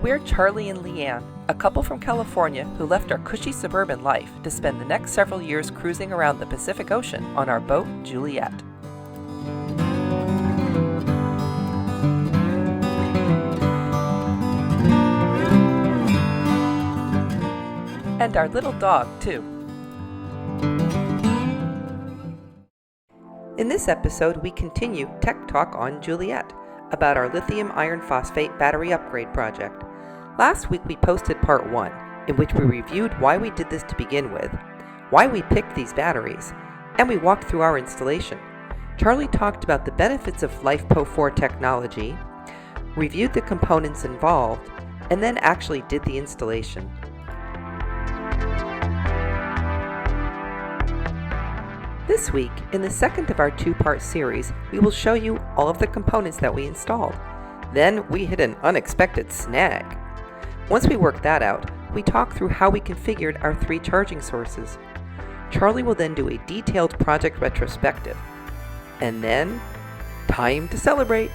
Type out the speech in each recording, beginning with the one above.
We're Charlie and Leanne, a couple from California who left our cushy suburban life to spend the next several years cruising around the Pacific Ocean on our boat, Juliet. And our little dog, too. In this episode, we continue Tech Talk on Juliet about our lithium iron phosphate battery upgrade project. Last week we posted part 1, in which we reviewed why we did this to begin with, why we picked these batteries, and we walked through our installation. Charlie talked about the benefits of LiFePO4 technology, reviewed the components involved, and then actually did the installation. This week, in the second of our 2-part series, we will show you all of the components that we installed. Then we hit an unexpected snag. Once we worked that out, we talk through how we configured our 3 charging sources. Charlie will then do a detailed project retrospective. And then, time to celebrate!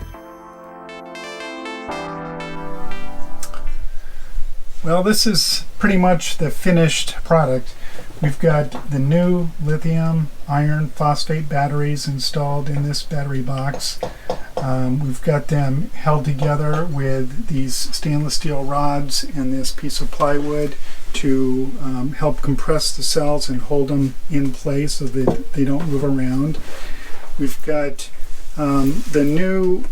Well, this is pretty much the finished product. We've got the new lithium iron phosphate batteries installed in this battery box. We've got them held together with these stainless steel rods and this piece of plywood to help compress the cells and hold them in place so that they don't move around. We've got the new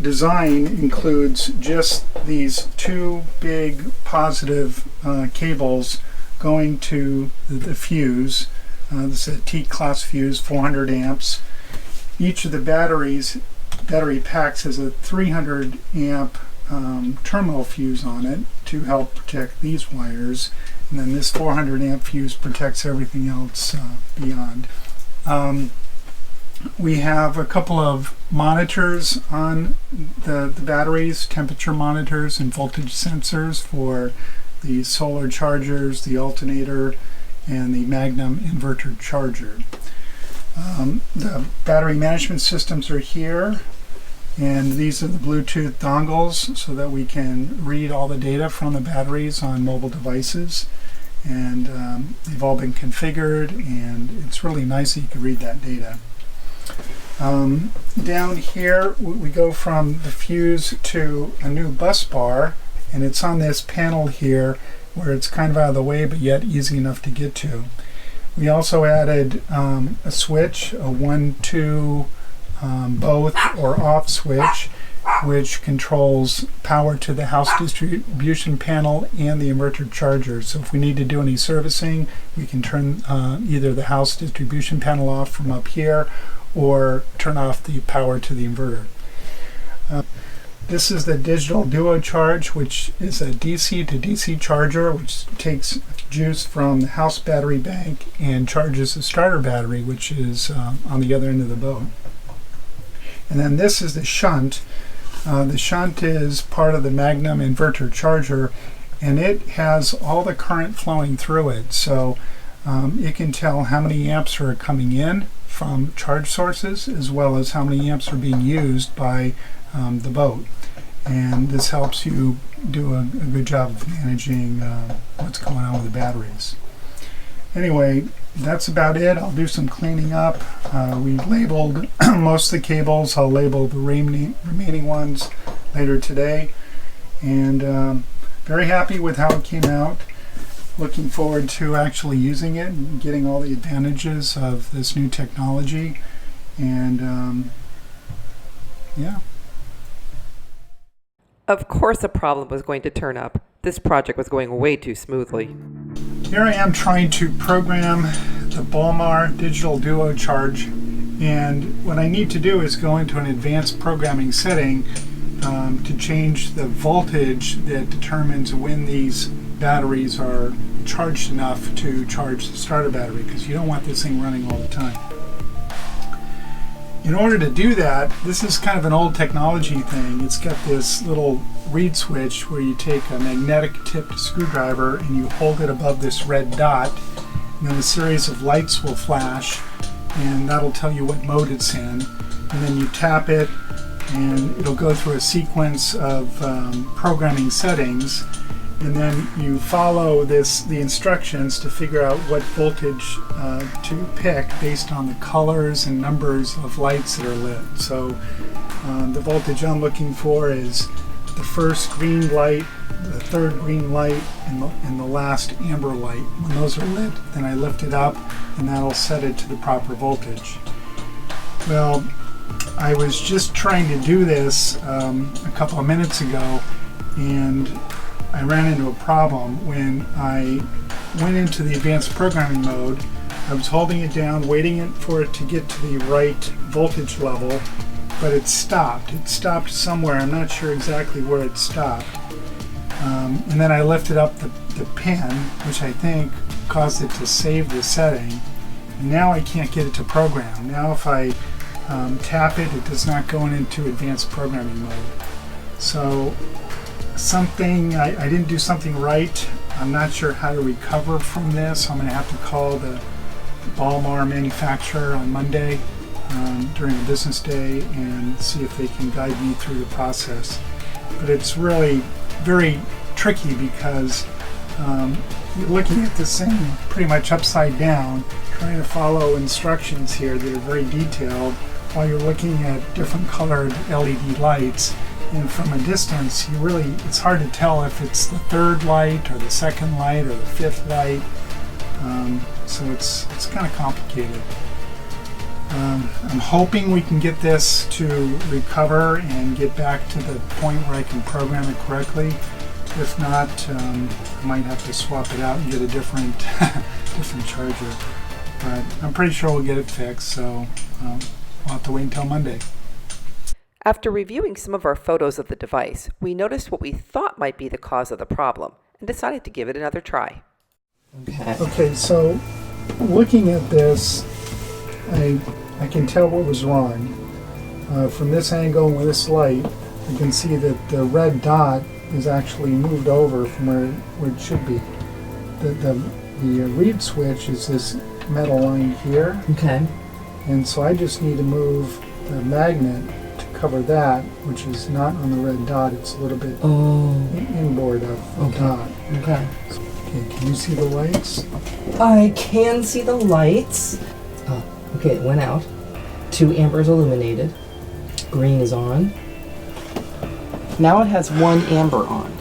design includes just these 2 big positive cables going to the fuse. This is a T-class fuse, 400 amps. Each of the battery packs has a 300 amp terminal fuse on it to help protect these wires, and then this 400 amp fuse protects everything else beyond. We have a couple of monitors on the batteries, temperature monitors and voltage sensors for the solar chargers, the alternator, and the Magnum inverter charger. The battery management systems are here, and these are the Bluetooth dongles so that we can read all the data from the batteries on mobile devices. And they've all been configured, and it's really nice that you can read that data. Down here we go from the fuse to a new bus bar, and it's on this panel here where it's kind of out of the way but yet easy enough to get to. We also added a switch, a 1-2 both or off switch, which controls power to the house distribution panel and the inverter charger. So if we need to do any servicing, we can turn either the house distribution panel off from up here or turn off the power to the inverter. This is the digital duo charge, which is a DC to DC charger, which takes juice from the house battery bank and charges the starter battery, which is on the other end of the boat. And then this is the shunt. The shunt is part of the Magnum inverter charger, and it has all the current flowing through it. So it can tell how many amps are coming in from charge sources, as well as how many amps are being used by the boat. And this helps you do a good job of managing what's going on with the batteries. Anyway, that's about it. I'll do some cleaning up. We labeled most of the cables. I'll label the remaining ones later today. And very happy with how it came out. Looking forward to actually using it and getting all the advantages of this new technology. And yeah. Of course a problem was going to turn up. This project was going way too smoothly. Here I am trying to program the Bolmar digital duo charge, and what I need to do is go into an advanced programming setting to change the voltage that determines when these batteries are charged enough to charge the starter battery, because you don't want this thing running all the time. In order to do that, this is kind of an old technology thing. It's got this little reed switch where you take a magnetic tipped screwdriver and you hold it above this red dot, and then a series of lights will flash, and that'll tell you what mode it's in. And then you tap it, and it'll go through a sequence of programming settings, and then you follow the instructions to figure out what voltage to pick based on the colors and numbers of lights that are lit. So the voltage I'm looking for is the first green light, the third green light, and the last amber light. When those are lit, then I lift it up and that'll set it to the proper voltage. Well, I was just trying to do this a couple of minutes ago, and I ran into a problem. When I went into the advanced programming mode, I was holding it down, waiting for it to get to the right voltage level, but it stopped. It stopped somewhere. I'm not sure exactly where it stopped. And then I lifted up the pin, which I think caused it to save the setting. And now I can't get it to program. Now if I tap it, it does not go into advanced programming mode. So I didn't do something right. I'm not sure how to recover from this. I'm going to have to call the Balmar manufacturer on Monday during the business day and see if they can guide me through the process. But it's really very tricky because you're looking at this thing pretty much upside down, trying to follow instructions here that are very detailed while you're looking at different colored LED lights. And from a distance, it's hard to tell if it's the third light or the second light or the fifth light. So it's kind of complicated. I'm hoping we can get this to recover and get back to the point where I can program it correctly. If not, I might have to swap it out and get a different charger. But I'm pretty sure we'll get it fixed, so we'll have to wait until Monday. After reviewing some of our photos of the device, we noticed what we thought might be the cause of the problem and decided to give it another try. Okay, so looking at this, I can tell what was wrong. From this angle and with this light, you can see that the red dot is actually moved over from where it should be. The reed switch is this metal line here. Okay. And so I just need to move the magnet to cover that, which is not on the red dot. It's a little bit inboard of the dot. Okay. Okay, can you see the lights? I can see the lights. Oh, okay, it went out. 2 ambers illuminated. Green is on. Now it has 1 amber on.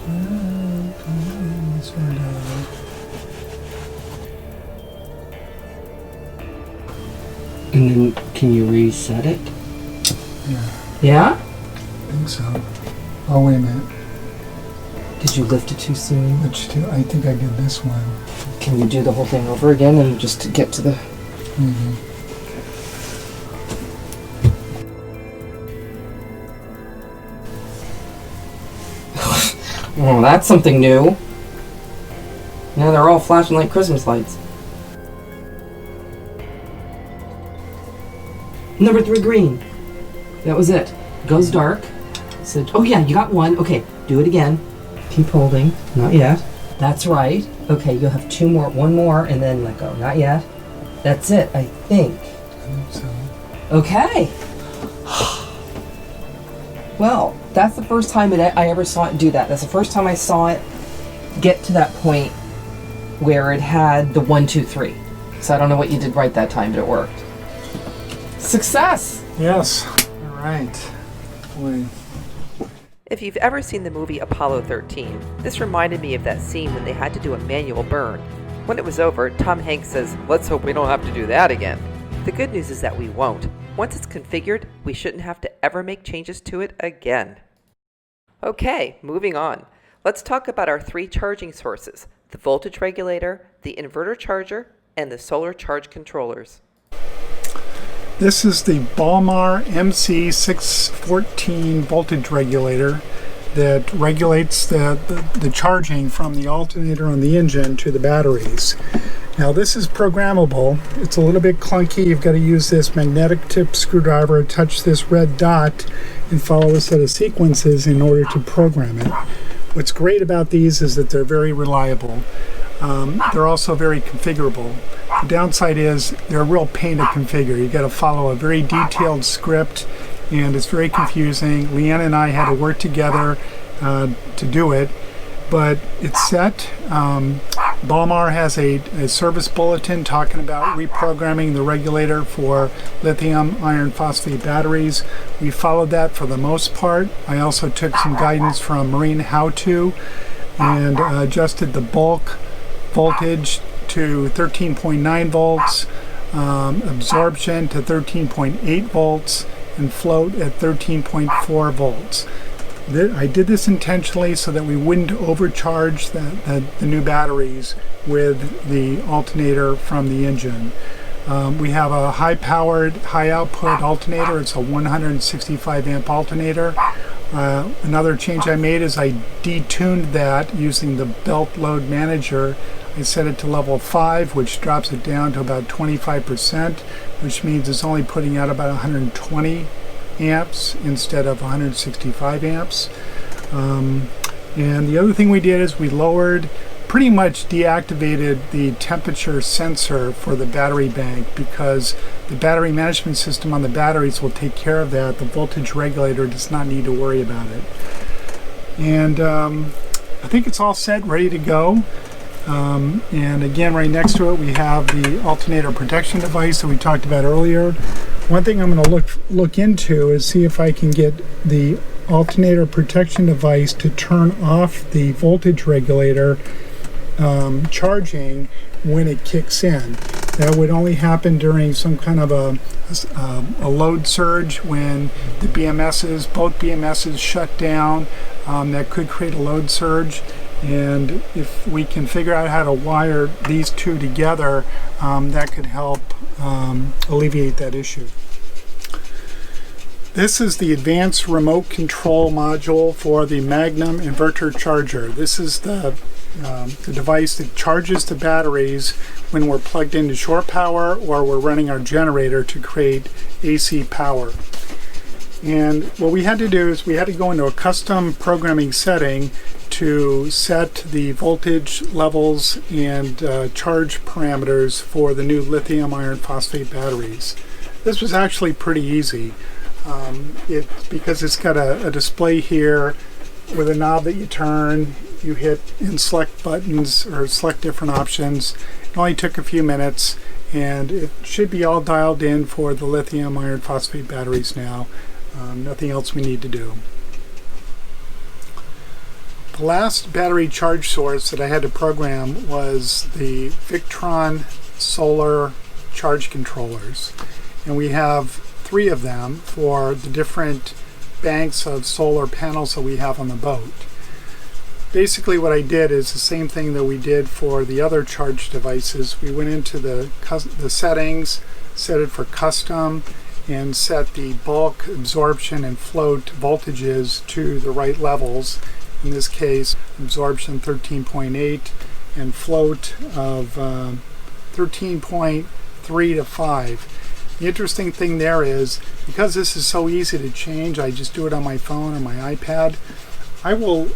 And then, can you reset it? Yeah. Yeah? I think so. Oh, wait a minute. Did you lift it too soon? I think I did this one. Can you do the whole thing over again and just to get to the... Mm-hmm. Oh, that's something new. Now they're all flashing like Christmas lights. Number 3 green. That was it. Goes dark. Said, oh yeah, you got 1. Okay, do it again. Keep holding. Not yet. That's right. Okay, you'll have 2 more. 1 more, and then let go. Not yet. That's it, I think. I think so. Okay. Well, that's the first time I ever saw it do that. That's the first time I saw it get to that point where it had the 1, 2, 3. So I don't know what you did right that time, but it worked. Success! Yes. All right. Boy. If you've ever seen the movie Apollo 13, this reminded me of that scene when they had to do a manual burn. When it was over, Tom Hanks says, "Let's hope we don't have to do that again." The good news is that we won't. Once it's configured, we shouldn't have to ever make changes to it again. Okay, moving on. Let's talk about our 3 charging sources: the voltage regulator, the inverter charger, and the solar charge controllers. This is the Balmar MC614 voltage regulator that regulates the charging from the alternator on the engine to the batteries. Now this is programmable. It's a little bit clunky. You've got to use this magnetic tip screwdriver, touch this red dot, and follow a set of sequences in order to program it. What's great about these is that they're very reliable. They're also very configurable. The downside is they're a real pain to configure. You've got to follow a very detailed script, and it's very confusing. Leanne and I had to work together to do it, but it's set. Balmar has a service bulletin talking about reprogramming the regulator for lithium iron phosphate batteries. We followed that for the most part. I also took some guidance from Marine How To and adjusted the bulk voltage to 13.9 volts, absorption to 13.8 volts, and float at 13.4 volts. I did this intentionally so that we wouldn't overcharge the new batteries with the alternator from the engine. We have a high-powered, high-output alternator. It's a 165 amp alternator. Another change I made is I detuned that using the belt load manager. I set it to level 5, which drops it down to about 25%, which means it's only putting out about 120 amps instead of 165 amps. And the other thing we did is we pretty much deactivated the temperature sensor for the battery bank, because the battery management system on the batteries will take care of that. The voltage regulator does not need to worry about it. And I think it's all set, ready to go. And again, right next to it we have the alternator protection device that we talked about earlier. One thing I'm going to look into is see if I can get the alternator protection device to turn off the voltage regulator charging when it kicks in. That would only happen during some kind of a load surge when the both BMSs shut down. That could create a load surge. And if we can figure out how to wire these two together, that could help alleviate that issue. This is the advanced remote control module for the Magnum inverter charger. This is the device that charges the batteries when we're plugged into shore power or we're running our generator to create AC power. And what we had to do is we had to go into a custom programming setting to set the voltage levels and charge parameters for the new lithium iron phosphate batteries. This was actually pretty easy. Because it's got a display here with a knob that you turn, you hit and select buttons or select different options. It only took a few minutes, and it should be all dialed in for the lithium iron phosphate batteries now. Nothing else we need to do. The last battery charge source that I had to program was the Victron solar charge controllers, and we have 3 of them for the different banks of solar panels that we have on the boat. Basically what I did is the same thing that we did for the other charge devices. We went into the settings, set it for custom, and set the bulk, absorption, and float voltages to the right levels. In this case, absorption 13.8 and float of 13.3 to 5. The interesting thing there is, because this is so easy to change, I just do it on my phone or my iPad, I will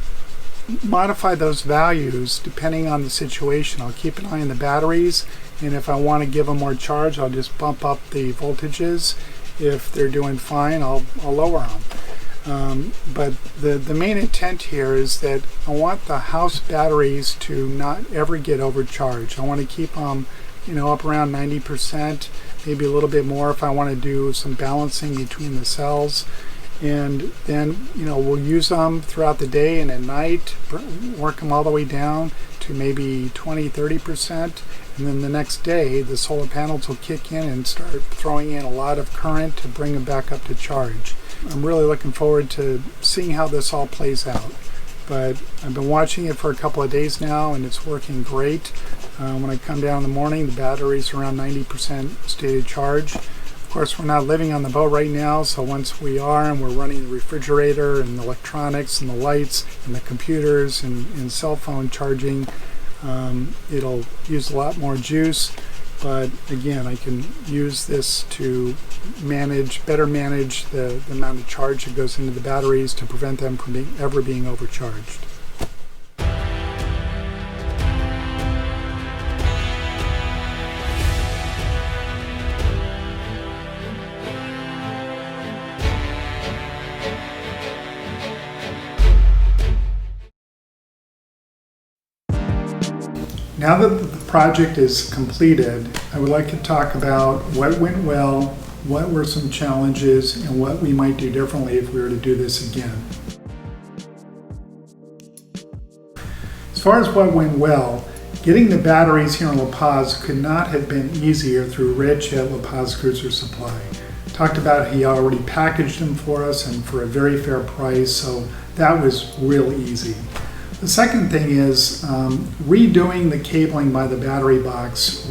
modify those values depending on the situation. I'll keep an eye on the batteries, and if I want to give them more charge, I'll just bump up the voltages. If they're doing fine, I'll lower them. But the main intent here is that I want the house batteries to not ever get overcharged. I want to keep them, up around 90%, maybe a little bit more if I want to do some balancing between the cells. And then, we'll use them throughout the day and at night, work them all the way down to maybe 20-30%. And then the next day, the solar panels will kick in and start throwing in a lot of current to bring them back up to charge. I'm really looking forward to seeing how this all plays out. But I've been watching it for a couple of days now, and it's working great. When I come down in the morning, the battery's around 90% stated charge. Of course, we're not living on the boat right now, so once we are and we're running the refrigerator and the electronics and the lights and the computers and cell phone charging, it'll use a lot more juice. But again, I can use this to better manage the amount of charge that goes into the batteries to prevent them from ever being overcharged. Now that the project is completed, I would like to talk about what went well, what were some challenges, and what we might do differently if we were to do this again. As far as what went well, getting the batteries here in La Paz could not have been easier through Rich at Paz Cruisers Supply. Talked about he already packaged them for us and for a very fair price, so that was real easy. The second thing is redoing the cabling by the battery box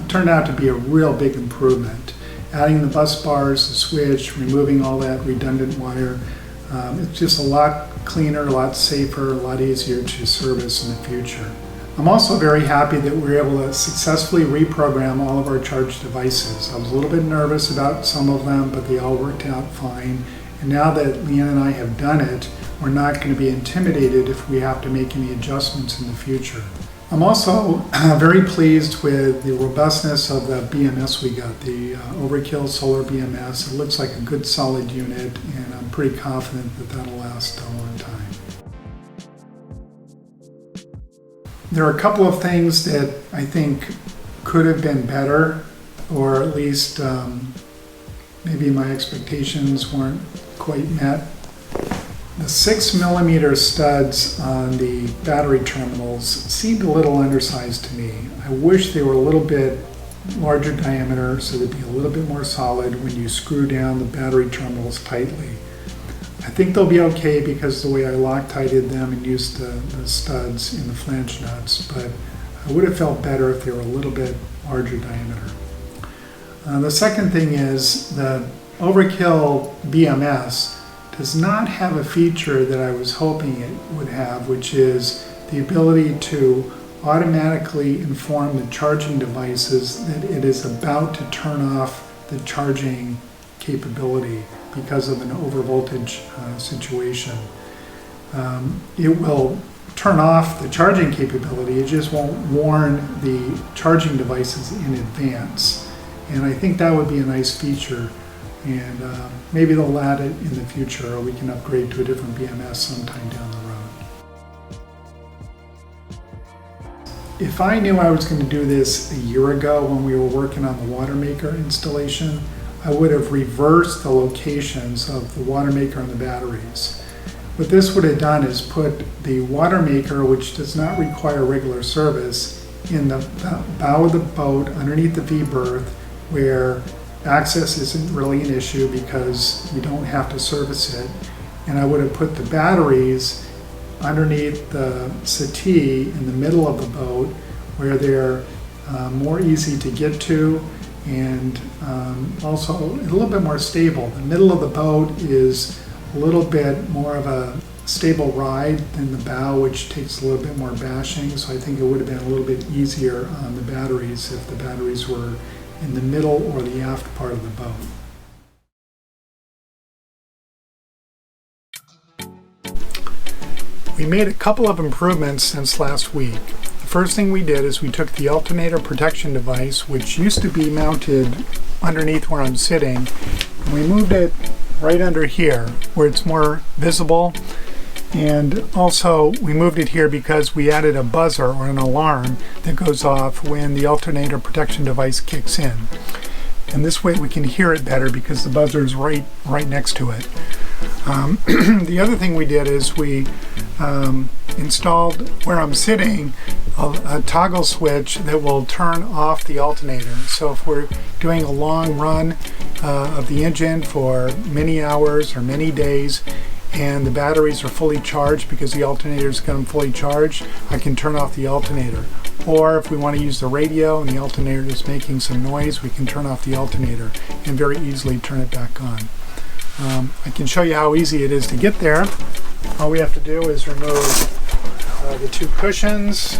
turned out to be a real big improvement. Adding the bus bars, the switch, removing all that redundant wire, it's just a lot cleaner, a lot safer, a lot easier to service in the future. I'm also very happy that we were able to successfully reprogram all of our charge devices. I was a little bit nervous about some of them, but they all worked out fine. And now that Leanne and I have done it, we're not going to be intimidated if we have to make any adjustments in the future. I'm also very pleased with the robustness of the BMS we got, the Overkill Solar BMS. It looks like a good solid unit, and I'm pretty confident that that'll last a long time. There are a couple of things that I think could have been better, or at least maybe my expectations weren't quite met. The 6mm studs on the battery terminals seemed a little undersized to me. I wish they were a little bit larger diameter so they'd be a little bit more solid when you screw down the battery terminals tightly. I think they'll be okay because of the way I Loctited them and used the studs in the flange nuts, but I would have felt better if they were a little bit larger diameter. The second thing is the Overkill BMS does not have a feature that I was hoping it would have, which is the ability to automatically inform the charging devices that it is about to turn off the charging capability because of an overvoltage situation. It will turn off the charging capability, it just won't warn the charging devices in advance. And I think that would be a nice feature. And maybe they'll add it in the future, or we can upgrade to a different BMS sometime down the road. If I knew I was going to do this a year ago when we were working on the water maker installation, I would have reversed the locations of the water maker and the batteries. What this would have done is put the water maker, which does not require regular service, in the bow of the boat underneath the V-berth, where access isn't really an issue because you don't have to service it. And I would have put the batteries underneath the settee in the middle of the boat where they're more easy to get to and also a little bit more stable. The middle of the boat is a little bit more of a stable ride than the bow, which takes a little bit more bashing. So I think it would have been a little bit easier on the batteries if the batteries were in the middle or the aft part of the boat. We made a couple of improvements since last week. The first thing we did is we took the alternator protection device, which used to be mounted underneath where I'm sitting, and we moved it right under here where it's more visible. And also we moved it here because we added a buzzer or an alarm that goes off when the alternator protection device kicks in. And this way we can hear it better because the buzzer is right next to it. The other thing we did is we installed where I'm sitting a toggle switch that will turn off the alternator. So if we're doing a long run of the engine for many hours or many days and the batteries are fully charged because the alternator's got them fully charged, I can turn off the alternator. Or if we want to use the radio and the alternator is making some noise, we can turn off the alternator and very easily turn it back on. I can show you how easy it is to get there. All we have to do is remove the two cushions.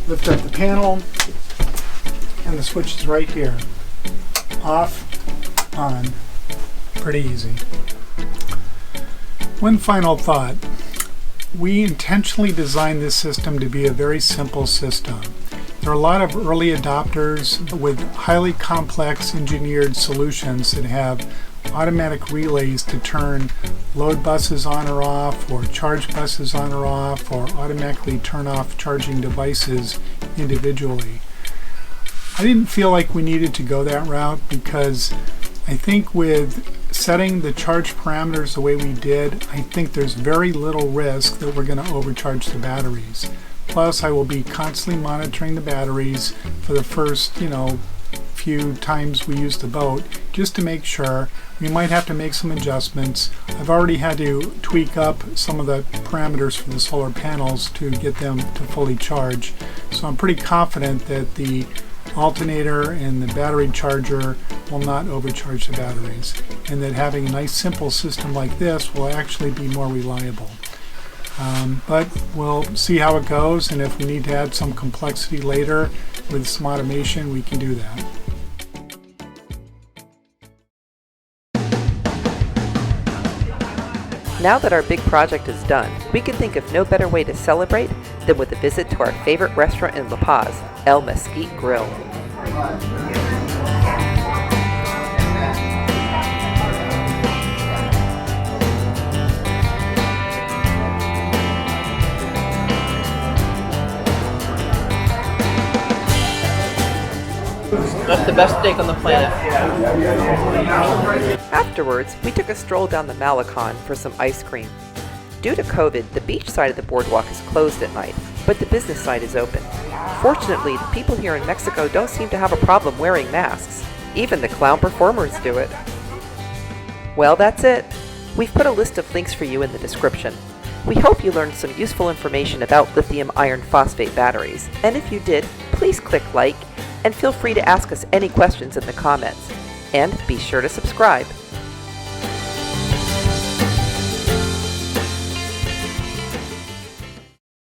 Lift up the panel, and the switch is right here. Off, on, pretty easy. One final thought. We intentionally designed this system to be a very simple system. There are a lot of early adopters with highly complex engineered solutions that have automatic relays to turn load buses on or off, or charge buses on or off, or automatically turn off charging devices individually. I didn't feel like we needed to go that route because I think with setting the charge parameters the way we did, I think there's very little risk that we're going to overcharge the batteries. Plus, I will be constantly monitoring the batteries for the first, few times we use the boat, just to make sure. We might have to make some adjustments. I've already had to tweak up some of the parameters for the solar panels to get them to fully charge. So I'm pretty confident that the alternator and the battery charger will not overcharge the batteries, and that having a nice simple system like this will actually be more reliable. But we'll see how it goes, and if we need to add some complexity later with some automation, we can do that. Now that our big project is done, we can think of no better way to celebrate than with a visit to our favorite restaurant in La Paz, El Mesquite Grill. That's the best steak on the planet. Afterwards, we took a stroll down the Malecon for some ice cream. Due to COVID, the beach side of the boardwalk is closed at night, but the business side is open. Fortunately, the people here in Mexico don't seem to have a problem wearing masks. Even the clown performers do it. Well, that's it. We've put a list of links for you in the description. We hope you learned some useful information about lithium iron phosphate batteries, and if you did, please click like, and feel free to ask us any questions in the comments. And be sure to subscribe.